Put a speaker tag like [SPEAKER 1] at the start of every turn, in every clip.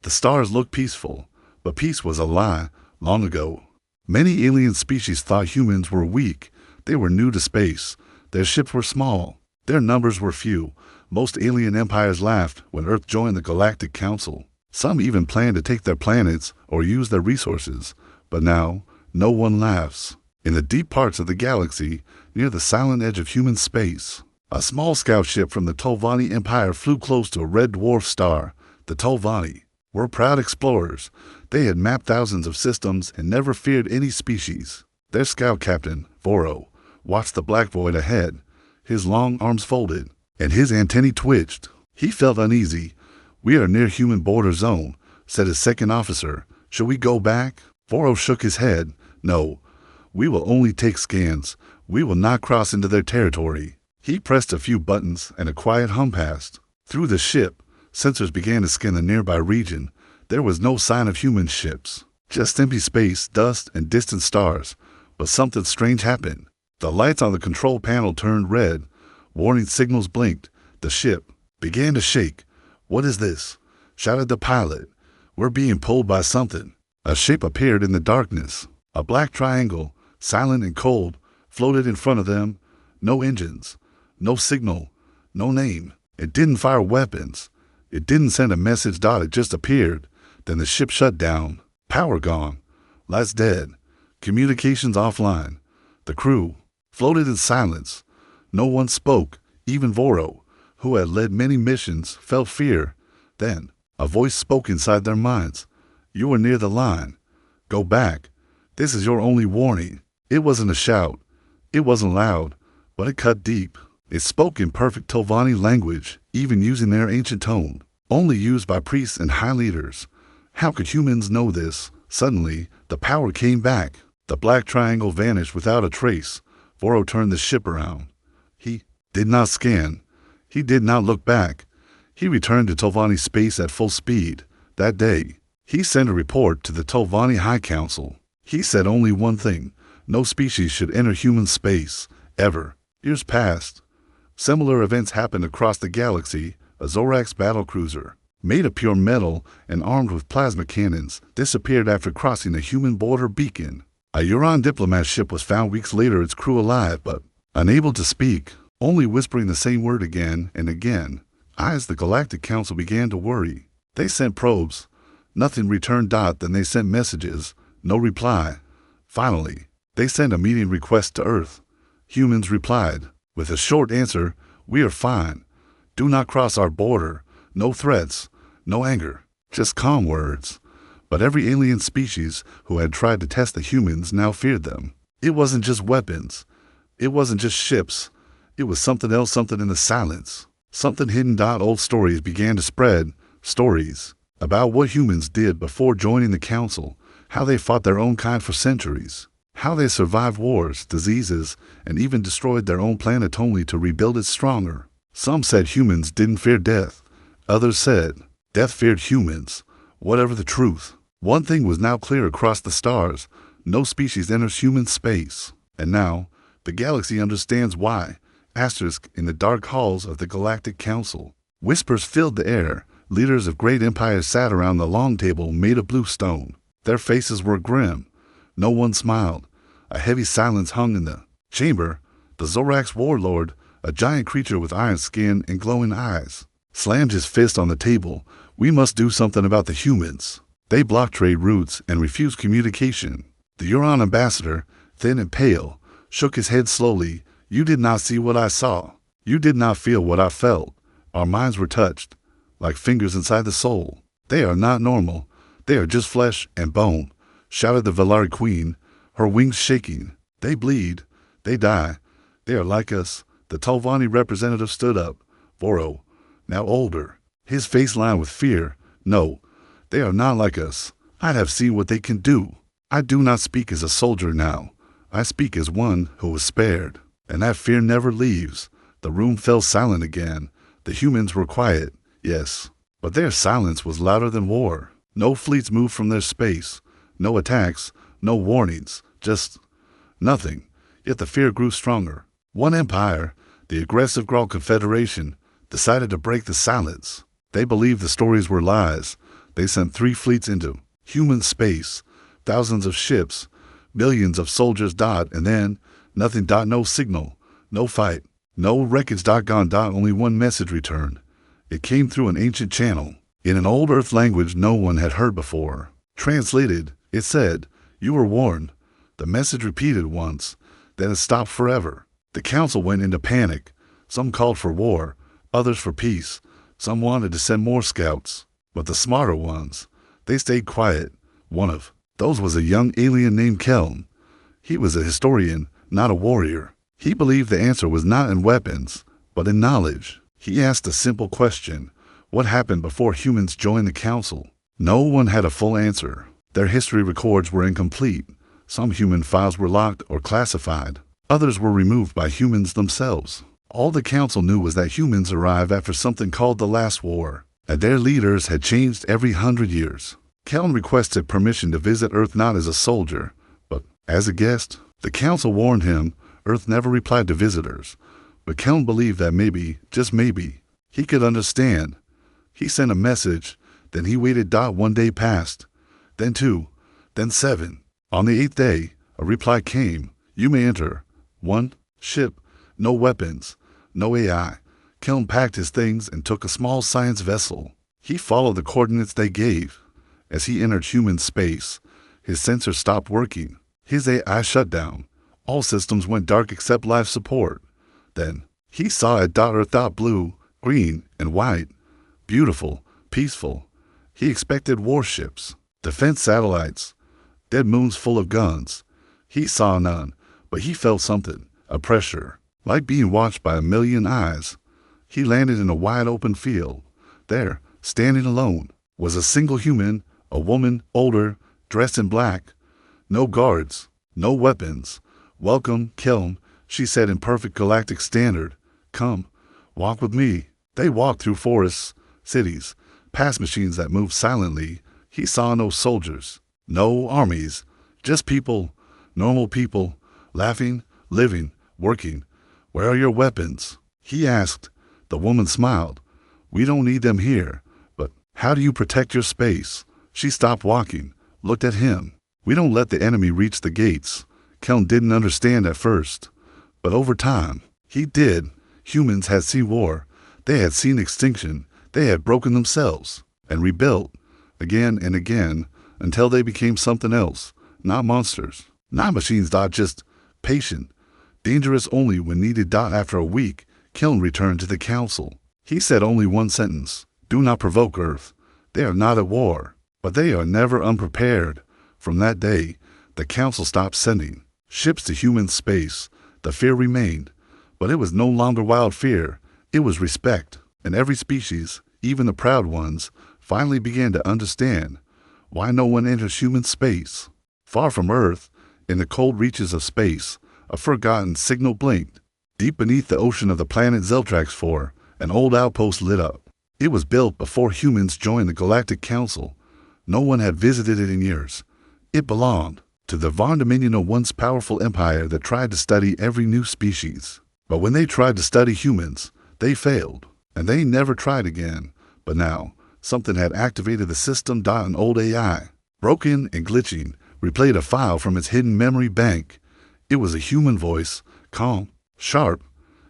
[SPEAKER 1] The stars looked peaceful, but peace was a lie long ago. Many alien species thought humans were weak. They were new to space. Their ships were small. Their numbers were few. Most alien empires laughed when Earth joined the Galactic Council. Some even planned to take their planets or use their resources. But now, no one laughs. In the deep parts of the galaxy, near the silent edge of human space, a small scout ship from the Tolvani Empire flew close to a red dwarf star. The Tolvani were proud explorers. They had mapped thousands of systems and never feared any species. Their scout captain, Voro, watched the black void ahead, his long arms folded, and his antennae twitched. He felt uneasy. "We are near human border zone," said his second officer. "Should we go back?" Voro shook his head. "No, we will only take scans. We will not cross into their territory." He pressed a few buttons and a quiet hum passed through the ship. Sensors began to scan the nearby region. There was no sign of human ships, just empty space, dust, and distant stars. But something strange happened. The lights on the control panel turned red. Warning signals blinked. The ship began to shake. "What is this?" shouted the pilot. "We're being pulled by something." A shape appeared in the darkness. A black triangle, silent and cold, floated in front of them. No engines, no signal, no name. It didn't fire weapons. It didn't send a message. It just appeared. Then the ship shut down. Power gone. Lights dead. Communications offline. The crew floated in silence. No one spoke. Even Voro, who had led many missions, felt fear. Then a voice spoke inside their minds. "You are near the line. Go back. This is your only warning." It wasn't a shout. It wasn't loud, but it cut deep. It spoke in perfect Tolvani language, even using their ancient tone, only used by priests and high leaders. How could humans know this? Suddenly, the power came back. The black triangle vanished without a trace. Voro turned the ship around. He did not scan. He did not look back. He returned to Tolvani space at full speed. That day, he sent a report to the Tolvani High Council. He said only one thing: no species should enter human space, ever. Years passed. Similar events happened across the galaxy. A Zorax battlecruiser, made of pure metal and armed with plasma cannons, disappeared after crossing a human border beacon. A Uran diplomat ship was found weeks later, its crew alive but unable to speak, only whispering the same word again and again. As the Galactic Council began to worry, they sent probes. Nothing returned. Then they sent messages. No reply. Finally, they sent a meeting request to Earth. Humans replied with a short answer: "We are fine. Do not cross our border." No threats, no anger, just calm words. But every alien species who had tried to test the humans now feared them. It wasn't just weapons. It wasn't just ships. It was something else, something in the silence. Something hidden. Old stories began to spread. Stories about what humans did before joining the council. How they fought their own kind for centuries. How they survived wars, diseases, and even destroyed their own planet only to rebuild it stronger. Some said humans didn't fear death. Others said death feared humans. Whatever the truth, one thing was now clear across the stars: no species enters human space. And now, the galaxy understands why. Asterisk, in the dark halls of the Galactic Council, whispers filled the air. Leaders of great empires sat around the long table made of blue stone. Their faces were grim. No one smiled. A heavy silence hung in the chamber. The Zorax warlord, a giant creature with iron skin and glowing eyes, slammed his fist on the table. "We must do something about the humans. They block trade routes and refuse communication." The Uran ambassador, thin and pale, shook his head slowly. "You did not see what I saw. You did not feel what I felt. Our minds were touched, like fingers inside the soul. They are not normal. They are just flesh and bone," shouted the Velari queen, her wings shaking. "They bleed. They die. They are like us." The Tolvani representative stood up. Voro, now older, his face lined with fear. "No, they are not like us. I have seen what they can do. I do not speak as a soldier now. I speak as one who was spared. And that fear never leaves." The room fell silent again. The humans were quiet, yes, but their silence was louder than war. No fleets moved from their space. No attacks, no warnings, just nothing. Yet the fear grew stronger. One empire, the aggressive Grawl Confederation, decided to break the silence. They believed the stories were lies. They sent 3 fleets into human space, thousands of ships, millions of soldiers. And then nothing. No signal, no fight, no wreckage. Gone. Only one message returned. It came through an ancient channel, in an old Earth language no one had heard before. Translated, it said, "You were warned." The message repeated once, then it stopped forever. The council went into panic. Some called for war, others for peace. Some wanted to send more scouts. But the smarter ones, they stayed quiet. One of those was a young alien named Kelm. He was a historian, not a warrior. He believed the answer was not in weapons, but in knowledge. He asked a simple question: what happened before humans joined the council? No one had a full answer. Their history records were incomplete. Some human files were locked or classified. Others were removed by humans themselves. All the council knew was that humans arrived after something called the Last War, and their leaders had changed every 100 years. Kelm requested permission to visit Earth not as a soldier, but as a guest. The council warned him Earth never replied to visitors, but Kelm believed that maybe, just maybe, he could understand. He sent a message, then he waited. 1 day passed, then 2, then 7. On the 8th day, a reply came: "You may enter." 1 ship, no weapons, no AI. Kelm packed his things and took a small science vessel. He followed the coordinates they gave. As he entered human space, his sensors stopped working. His AI shut down. All systems went dark except life support. Then he saw a Earth. Blue, green, and white. Beautiful, peaceful. He expected warships, defense satellites, dead moons full of guns. He saw none, but he felt something, a pressure, like being watched by a million eyes. He landed in a wide open field. There, standing alone, was a single human, a woman, older, dressed in black. No guards, no weapons. "Welcome, Kelm," she said in perfect galactic standard. "Come, walk with me." They walked through forests, cities, past machines that moved silently. He saw no soldiers, no armies, just people, normal people, laughing, living, working. "Where are your weapons?" he asked. The woman smiled. "We don't need them here, but how do you protect your space?" She stopped walking, looked at him. "We don't let the enemy reach the gates." Kelm didn't understand at first, but over time, he did. Humans had seen war. They had seen extinction. They had broken themselves and rebuilt again and again until they became something else. Not monsters, not machines. Just patient, dangerous only when needed. After a week, Kelm returned to the council. He said only one sentence: "Do not provoke Earth. They are not at war, but they are never unprepared." From that day, the council stopped sending ships to human space. The fear remained, but it was no longer wild fear. It was respect. And every species, even the proud ones, finally began to understand why no one enters human space. Far from Earth, in the cold reaches of space, a forgotten signal blinked. Deep beneath the ocean of the planet Zeltrax 4, an old outpost lit up. It was built before humans joined the Galactic Council. No one had visited it in years. It belonged to the Varn Dominion, a once powerful empire that tried to study every new species. But when they tried to study humans, they failed, and they never tried again. But now, something had activated the system. An old AI, broken and glitching, replayed a file from its hidden memory bank. It was a human voice, calm, sharp,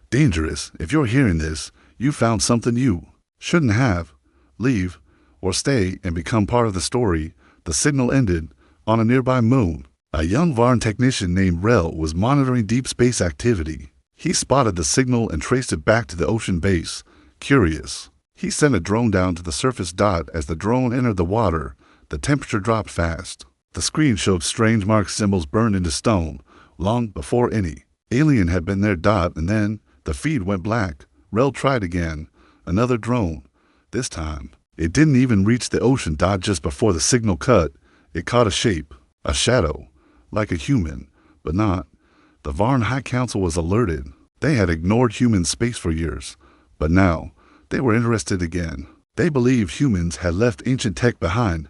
[SPEAKER 1] dangerous. "If you're hearing this, you found something you shouldn't have. Leave, or stay and become part of the story." The signal ended on a nearby moon. A young Varn technician named Rel was monitoring deep space activity. He spotted the signal and traced it back to the ocean base. Curious, he sent a drone down to the surface. As the drone entered the water, the temperature dropped fast. The screen showed strange mark symbols burned into stone, long before any alien had been there. And then the feed went black. Rel tried again. Another drone. This time, it didn't even reach the ocean. Just before the signal cut, it caught a shape, a shadow, like a human, but not. The Varn High Council was alerted. They had ignored human space for years, but now they were interested again. They believed humans had left ancient tech behind.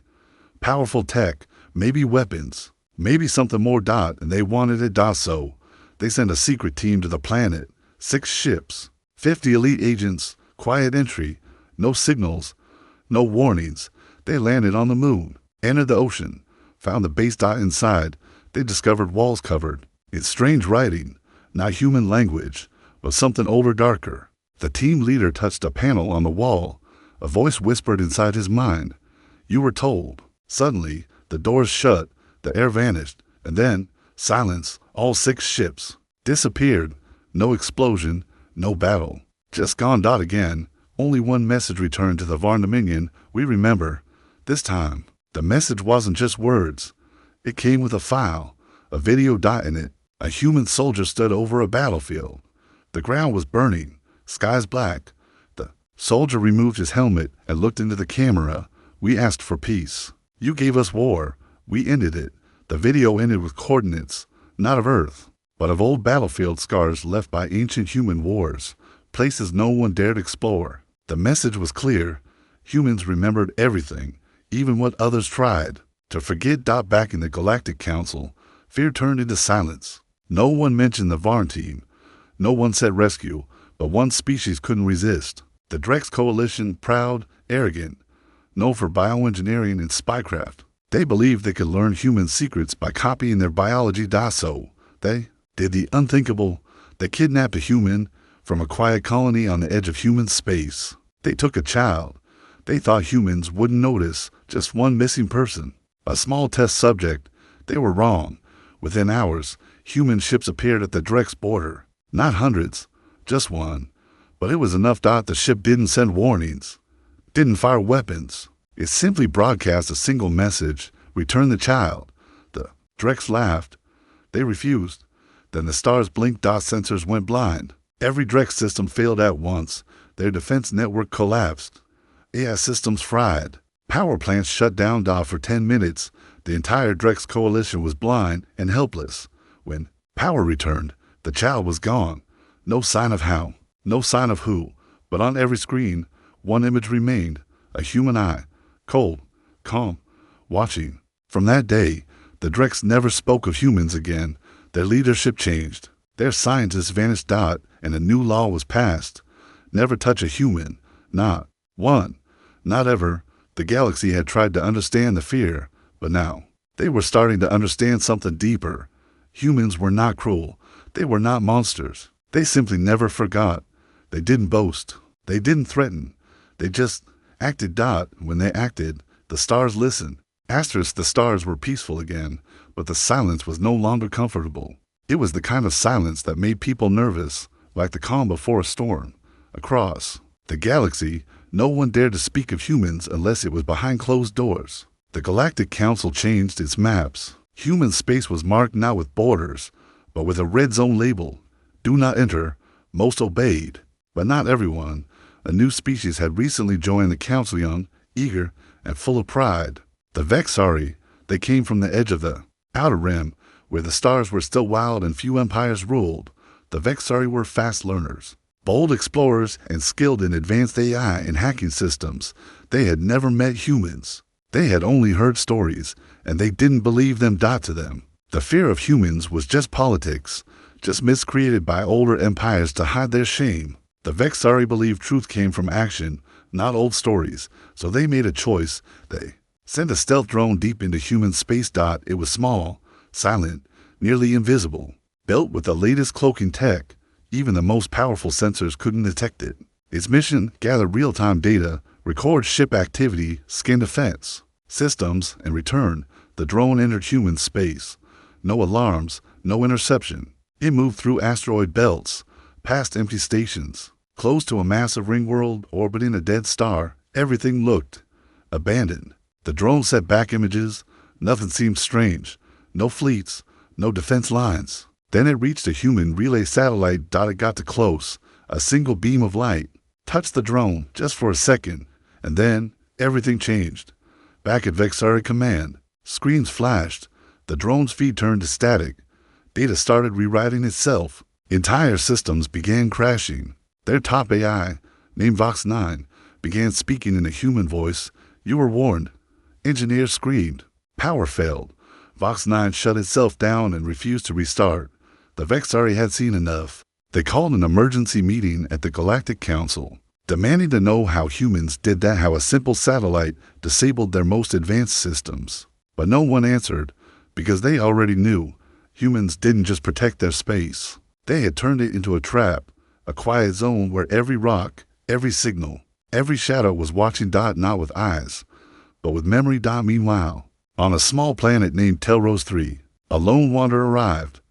[SPEAKER 1] Powerful tech, maybe weapons, maybe something more. And they wanted it. So they sent a secret team to the planet. 6 ships, 50 elite agents, quiet entry, no signals, no warnings. They landed on the moon, entered the ocean, found the base dot inside. They discovered walls covered in strange writing, not human language, but something older, darker. The team leader touched a panel on the wall. A voice whispered inside his mind, "You were told." Suddenly, the doors shut, the air vanished, and then silence. All 6 ships disappeared. No explosion, no battle. Just gone. Again. Only one message returned to the Varndominion. "We remember." This time, the message wasn't just words. It came with a file, a video in it. A human soldier stood over a battlefield. The ground was burning, skies black. The soldier removed his helmet and looked into the camera. "We asked for peace. You gave us war. We ended it." The video ended with coordinates, not of Earth, but of old battlefield scars left by ancient human wars, places no one dared explore. The message was clear. Humans remembered everything, even what others tried to forget. Back in the Galactic Council, fear turned into silence. No one mentioned the Varn team. No one said rescue, but one species couldn't resist. The Drex Coalition, proud, arrogant, known for bioengineering and spycraft. They believed they could learn human secrets by copying their biology. So they did the unthinkable. They kidnapped a human from a quiet colony on the edge of human space. They took a child. They thought humans wouldn't notice, just one missing person, a small test subject. They were wrong. Within hours, human ships appeared at the Drex border. Not hundreds, just one. But it was enough. The ship didn't send warnings, didn't fire weapons. It simply broadcast a single message: return the child. The Drex laughed. They refused. Then the stars blinked. Sensors went blind. Every Drex system failed at once. Their defense network collapsed. AI systems fried. Power plants shut down. For 10 minutes, the entire Drex coalition was blind and helpless. When power returned, the child was gone. No sign of how, no sign of who, but on every screen, one image remained: a human eye, cold, calm, watching. From that day, the Drex never spoke of humans again. Their leadership changed. Their scientists vanished. And a new law was passed: never touch a human, not one, not ever. The galaxy had tried to understand the fear, but now they were starting to understand something deeper. Humans were not cruel. They were not monsters. They simply never forgot. They didn't boast. They didn't threaten. They just acted. When they acted, the stars listened. The stars were peaceful again, but the silence was no longer comfortable. It was the kind of silence that made people nervous, like the calm before a storm. Across the galaxy, no one dared to speak of humans unless it was behind closed doors. The Galactic Council changed its maps. Human space was marked not with borders, but with a red zone label: do not enter. Most obeyed, but not everyone. A new species had recently joined the council, young, eager, and full of pride. The Vexari. They came from the edge of the outer rim, where the stars were still wild and few empires ruled. The Vexari were fast learners, bold explorers, and skilled in advanced AI and hacking systems. They had never met humans. They had only heard stories, and they didn't believe them. To them, the fear of humans was just politics, just myths created by older empires to hide their shame. The Vexari believed truth came from action, not old stories, so they made a choice. They sent a stealth drone deep into human space. It was small, silent, nearly invisible, built with the latest cloaking tech. Even the most powerful sensors couldn't detect it. Its mission: gather real-time data, record ship activity, scan defense systems, and return. The drone entered human space. No alarms, no interception. It moved through asteroid belts, past empty stations, close to a massive ring world orbiting a dead star. Everything looked abandoned. The drone set back images. Nothing seemed strange. No fleets, no defense lines. Then it reached a human relay satellite. It got too close. A single beam of light touched the drone just for a second, and then everything changed. Back at Vexari Command, screens flashed. The drone's feed turned to static. Data started rewriting itself. Entire systems began crashing. Their top AI, named Vox 9, began speaking in a human voice. "You were warned." Engineers screamed. Power failed. Vox 9 shut itself down and refused to restart. The Vexari had seen enough. They called an emergency meeting at the Galactic Council. demanding to know how humans did that, how a simple satellite disabled their most advanced systems. But no one answered, because they already knew humans didn't just protect their space. They had turned it into a trap, a quiet zone where every rock, every signal, every shadow was watching. Not with eyes, but with memory. Meanwhile, on a small planet named Telros 3, a lone wanderer arrived.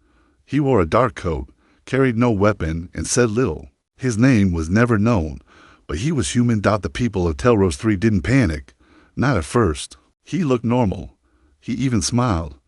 [SPEAKER 1] He wore a dark coat, carried no weapon, and said little. His name was never known, but he was human. The people of Telros 3 didn't panic, not at first. He looked normal. He even smiled.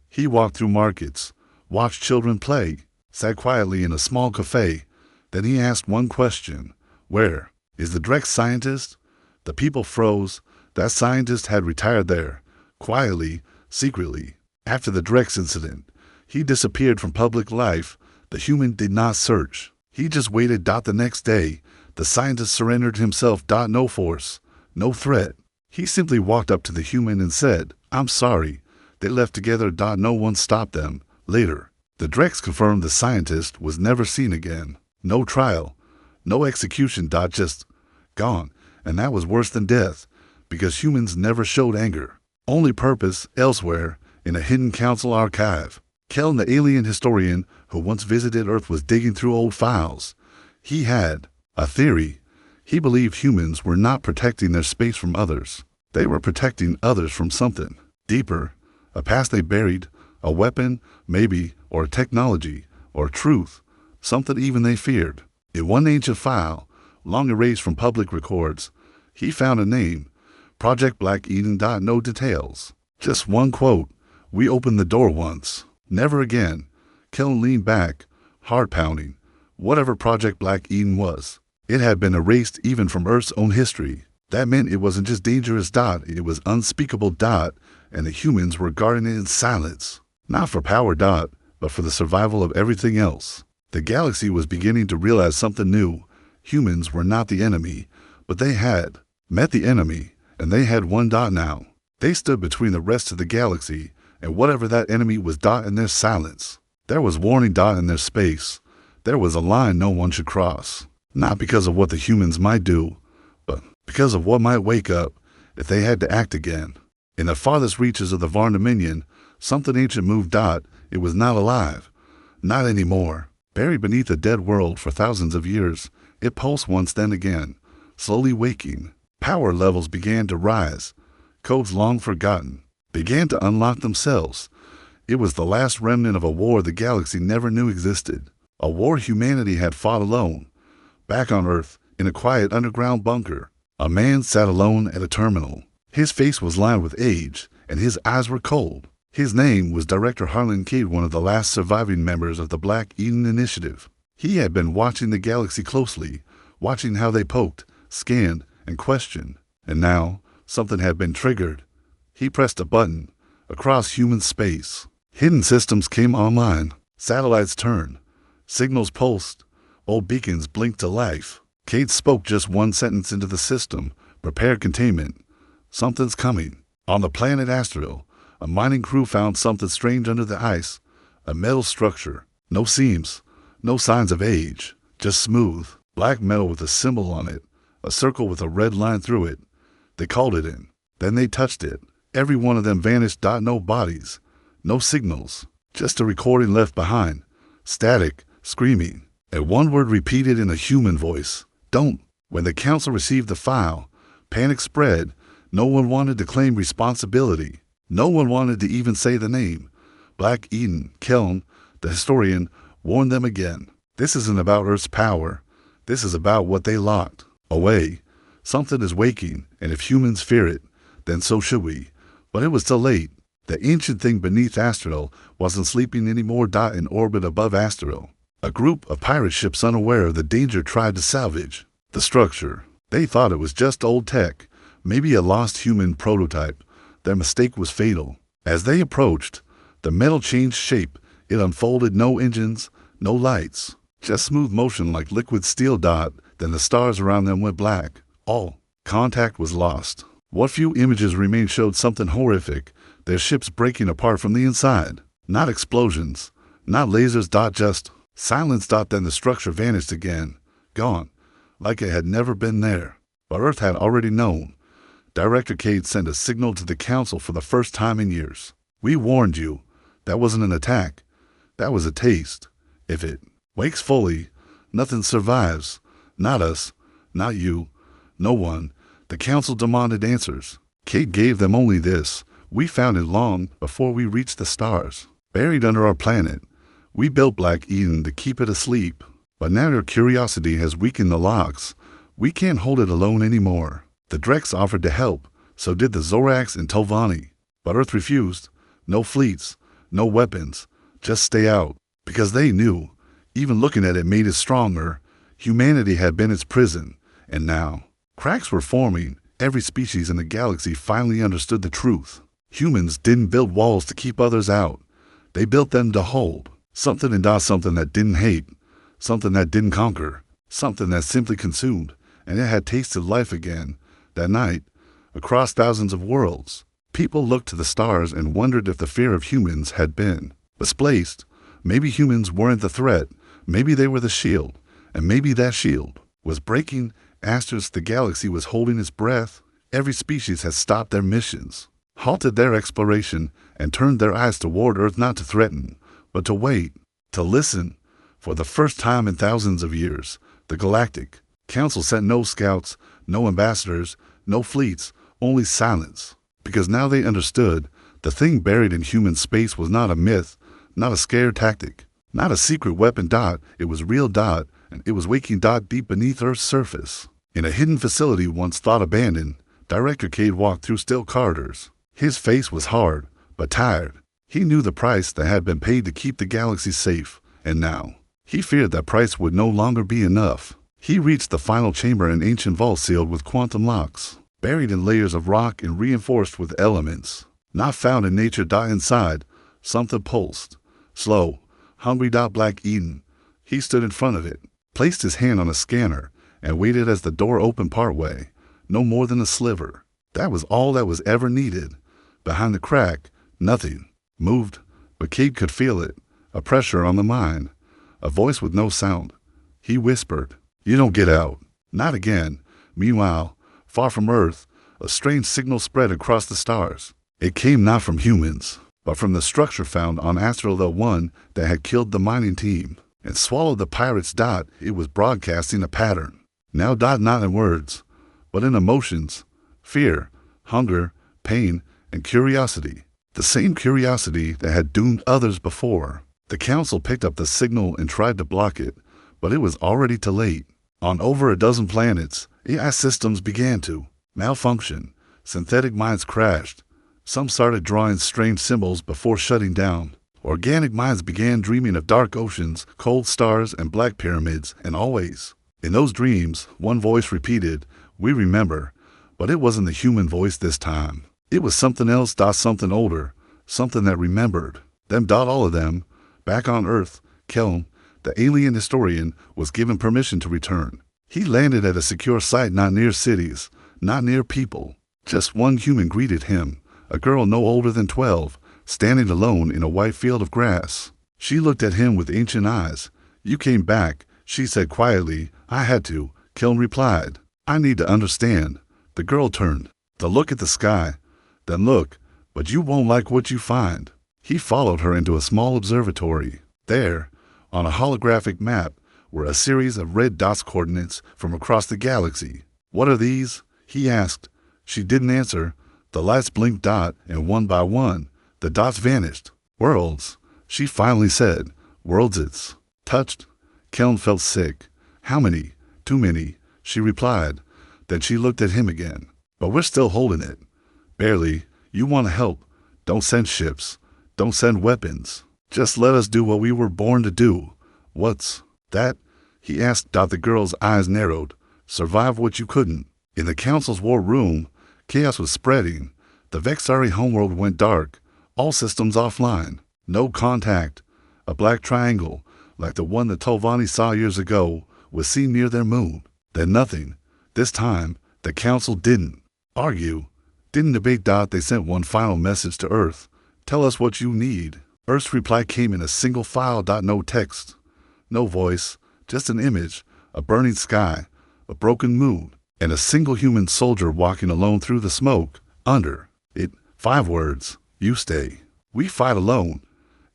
[SPEAKER 1] He walked through markets, watched children play, sat quietly in a small cafe. Then he asked one question: where is the Drex scientist? The people froze. That scientist had retired there, quietly, secretly. After the Drex incident, he disappeared from public life. The human did not search. He just waited. The next day, the scientist surrendered himself. No force, no threat. He simply walked up to the human and said, "I'm sorry." They left together. No one stopped them. Later, the Drex confirmed the scientist was never seen again. No trial, no execution. Just gone. And that was worse than death, because humans never showed anger, only purpose. Elsewhere, in a hidden council archive, Keln, the alien historian who once visited Earth, was digging through old files. He had a theory. He believed humans were not protecting their space from others. They were protecting others from something deeper, a past they buried, a weapon, maybe, or a technology, or truth, something even they feared. In one ancient file, long erased from public records, he found a name, Project Black Eden. No details, just one quote: "We opened the door once, never again." Keln leaned back, heart pounding. Whatever Project Black Eden was, it had been erased even from Earth's own history. That meant it wasn't just dangerous. It was unspeakable. And the humans were guarding it in silence. Not for power. But for the survival of everything else. The galaxy was beginning to realize something new. Humans were not the enemy, but they had met the enemy, and they had won. Now, they stood between the rest of the galaxy and whatever that enemy was. In their silence, there was warning. In their space, there was a line no one should cross. Not because of what the humans might do, but because of what might wake up if they had to act again. In the farthest reaches of the Varn Dominion, something ancient moved. It was not alive. Not anymore. Buried beneath a dead world for thousands of years, it pulsed once, then again, slowly waking. Power levels began to rise. Codes long forgotten began to unlock themselves. It was the last remnant of a war the galaxy never knew existed. A war humanity had fought alone. Back on Earth, in a quiet underground bunker, a man sat alone at a terminal. His face was lined with age, and his eyes were cold. His name was Director Harlan Cade, one of the last surviving members of the Black Eden Initiative. He had been watching the galaxy closely, watching how they poked, scanned, and questioned. And now, something had been triggered. He pressed a button. Across human space, hidden systems came online. Satellites turned. Signals pulsed. Old beacons blinked to life. Cade spoke just one sentence into the system: "Prepare containment. Something's coming." On the planet Astral, a mining crew found something strange under the ice. A metal structure. No seams. No signs of age. Just smooth, black metal with a symbol on it. A circle with a red line through it. They called it in. Then they touched it. Every one of them vanished. No bodies. No signals. Just a recording left behind. Static. Screaming. And one word repeated in a human voice: "Don't." When the council received the file, panic spread. No one wanted to claim responsibility. No one wanted to even say the name. Black Eden. Keln, the historian, warned them again. This isn't about Earth's power. This is about what they locked away. Something is waking, and if humans fear it, then so should we. But it was too late. The ancient thing beneath Astral wasn't sleeping anymore. In orbit above Astral, a group of pirate ships, unaware of the danger, tried to salvage the structure. They thought it was just old tech, maybe a lost human prototype. Their mistake was fatal. As they approached, the metal changed shape. It unfolded. No engines, no lights, just smooth motion like liquid steel. Then the stars around them went black. All contact was lost. What few images remained showed something horrific: their ships breaking apart from the inside. Not explosions, not lasers. Just silence. Then the structure vanished again. Gone. like it had never been there. But Earth had already known. Director Cade sent a signal to the Council for the first time in years. "We warned you. That wasn't an attack. That was a taste. If it wakes fully, nothing survives. Not us. Not you. No one." The Council demanded answers. Cade gave them only this: "We found it long before we reached the stars. Buried under our planet. We built Black Eden to keep it asleep. But now your curiosity has weakened the locks. We can't hold it alone anymore." The Drex offered to help, so did the Zorax and Tovani. But Earth refused. No fleets, no weapons, just stay out. Because they knew, even looking at it made it stronger. Humanity had been its prison, and now cracks were forming. Every species in the galaxy finally understood the truth. Humans didn't build walls to keep others out. They built them to hold. Something and something that didn't hate. Something that didn't conquer. Something that simply consumed. And it had tasted life again. That night, across thousands of worlds, people looked to the stars and wondered if the fear of humans had been misplaced. Maybe humans weren't the threat. Maybe they were the shield. And maybe that shield was breaking. The galaxy was holding its breath. Every species had stopped their missions, halted their exploration, and turned their eyes toward Earth, not to threaten, but to wait, to listen. For the first time in thousands of years, the Galactic Council sent no scouts, no ambassadors, no fleets, only silence. Because now they understood the thing buried in human space was not a myth, not a scare tactic, not a secret weapon. It was real. And it was waking. Deep beneath Earth's surface. In a hidden facility once thought abandoned, Director Cade walked through still corridors. His face was hard, but tired. He knew the price that had been paid to keep the galaxy safe, and now he feared that price would no longer be enough. He reached the final chamber, an ancient vault sealed with quantum locks, buried in layers of rock and reinforced with elements not found in nature. Inside, something pulsed. Slow, hungry. Black Eden. He stood in front of it, placed his hand on a scanner, and waited as the door opened partway. No more than a sliver. That was all that was ever needed. Behind the crack, nothing moved, but Cade could feel it, a pressure on the mind, a voice with no sound. He whispered, "You don't get out. Not again." Meanwhile, far from Earth, a strange signal spread across the stars. It came not from humans, but from the structure found on Astral, the one that had killed the mining team and swallowed the pirates. It was broadcasting a pattern. Now, not in words, but in emotions. Fear, hunger, pain, and curiosity. The same curiosity that had doomed others before. The Council picked up the signal and tried to block it, but it was already too late. On over a dozen planets, AI systems began to malfunction. Synthetic minds crashed. Some started drawing strange symbols before shutting down. Organic minds began dreaming of dark oceans, cold stars, and black pyramids, and always, in those dreams, one voice repeated, "We remember," but it wasn't the human voice this time. It was something else. Something older, something that remembered them. All of them, back on Earth. Kelm, the alien historian, was given permission to return. He landed at a secure site, not near cities, not near people. Just one human greeted him, a girl no older than 12, standing alone in a white field of grass. She looked at him with ancient eyes. "You came back," she said quietly. "I had to," Kelm replied. "I need to understand." The girl turned to look at the sky. "Then look, but you won't like what you find." He followed her into a small observatory. There, on a holographic map, were a series of red dots, coordinates from across the galaxy. "What are these?" he asked. She didn't answer. The lights blinked. And one by one, the dots vanished. "Worlds," she finally said. "Worlds it's touched." Kelm felt sick. "How many?" "Too many," she replied. Then she looked at him again. "But we're still holding it." "Barely. You want to help. Don't send ships. Don't send weapons. Just let us do what we were born to do." "What's that?" he asked. The girl's eyes narrowed. "Survive what you couldn't." In the Council's war room, chaos was spreading. The Vexari homeworld went dark. All systems offline. No contact. A black triangle, like the one that Tovani saw years ago, was seen near their moon. Then nothing. This time, the Council didn't argue, didn't debate. They sent one final message to Earth. "Tell us what you need." Earth's reply came in a single file. No text, no voice, just an image, a burning sky, a broken moon, and a single human soldier walking alone through the smoke. Under it, 5 words: you stay. We fight alone.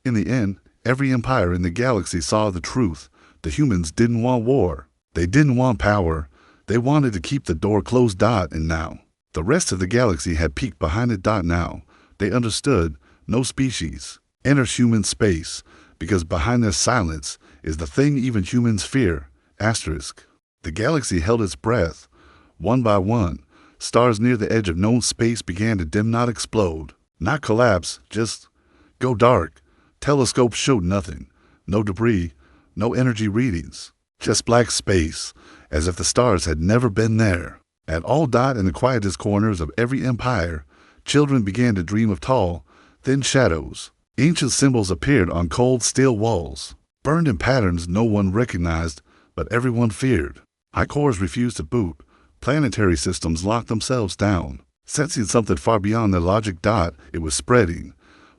[SPEAKER 1] In the end, every empire in the galaxy saw the truth. The humans didn't want war. They didn't want power. They wanted to keep the door closed. And now, the rest of the galaxy had peeked behind it. Now, they understood no species enters human space, because behind their silence is the thing even humans fear. Asterisk. The galaxy held its breath. One by one, stars near the edge of known space began to dim, not explode, not collapse, just go dark. Telescopes showed nothing. No debris, no energy readings, just black space, as if the stars had never been there. At all. In the quietest corners of every empire, children began to dream of tall, thin shadows. Ancient symbols appeared on cold steel walls, burned in patterns no one recognized, but everyone feared. High cores refused to boot. Planetary systems locked themselves down, sensing something far beyond their logic. It was spreading,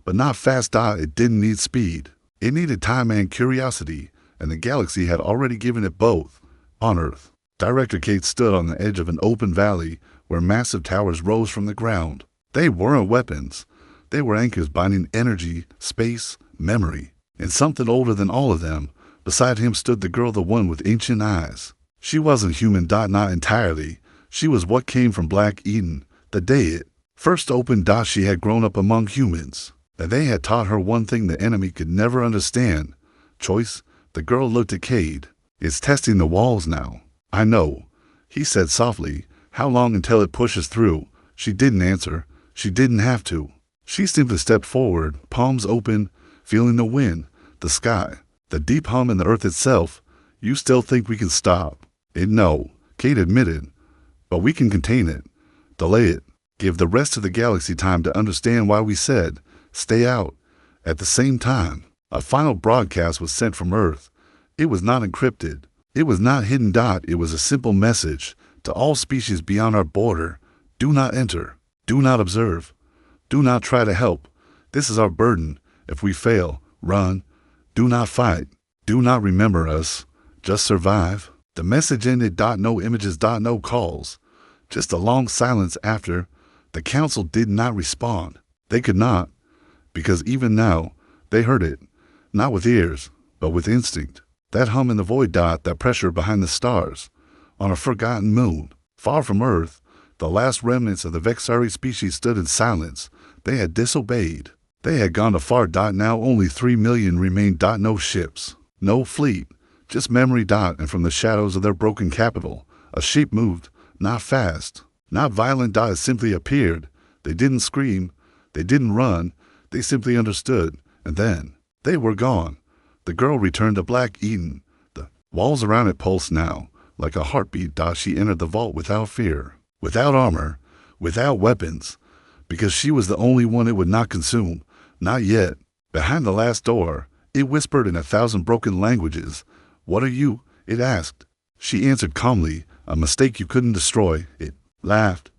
[SPEAKER 1] but not fast. It didn't need speed. It needed time and curiosity, and the galaxy had already given it both. On Earth, Director Kate stood on the edge of an open valley where massive towers rose from the ground. They weren't weapons. They were anchors binding energy, space, memory, and something older than all of them. Beside him stood the girl, the one with ancient eyes. She wasn't human. Not entirely. She was what came from Black Eden, the day it first opened. She had grown up among humans, and they had taught her one thing the enemy could never understand: choice. The girl looked at Cade. It's testing the walls now. I know, he said softly. How long until it pushes through? She didn't answer. She didn't have to. She simply stepped forward, palms open, feeling the wind, the sky, the deep hum in the earth itself. You still think we can stop it? No, Kate admitted. But we can contain it, delay it, give the rest of the galaxy time to understand why we said, stay out. At the same time, a final broadcast was sent from Earth. It was not encrypted. It was not hidden. It was a simple message to all species beyond our border. Do not enter. Do not observe. Do not try to help. This is our burden. If we fail, run. Do not fight. Do not remember us. Just survive. The message ended. No images. No calls. Just a long silence after. The council did not respond. They could not, because even now, they heard it. Not with ears, but with instinct. That hum in the void. That pressure behind the stars. On a forgotten moon, far from Earth, the last remnants of the Vexari species stood in silence. They had disobeyed. They had gone too far. Now only 3 million remained. No ships, no fleet, just memory. And from the shadows of their broken capital, a shape moved, not fast, not violent. It simply appeared. They didn't scream. They didn't run. They simply understood. And then they were gone. The girl returned to Black Eden. The walls around it pulsed now, like a heartbeat. She entered the vault without fear, without armor, without weapons, because she was the only one it would not consume. Not yet. Behind the last door, it whispered in 1,000 broken languages. What are you? It asked. She answered calmly. A mistake you couldn't destroy. It laughed.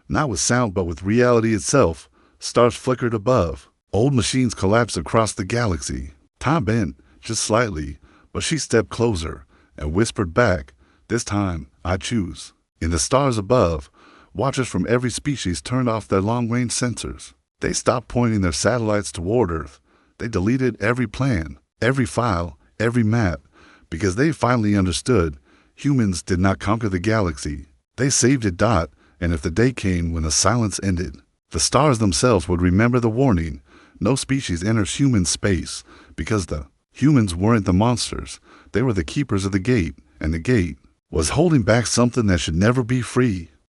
[SPEAKER 1] Not with sound, but with reality itself. Stars flickered above. Old machines collapsed across the galaxy. Time bent, just slightly, but she stepped closer and whispered back, this time, I choose. In the stars above, watchers from every species turned off their long-range sensors. They stopped pointing their satellites toward Earth. They deleted every plan, every file, every map, because they finally understood humans did not conquer the galaxy. They saved it. And if the day came when the silence ended, the stars themselves would remember the warning. No species enters human space, because the humans weren't the monsters. They were the keepers of the gate, and the gate was holding back something that should never be free.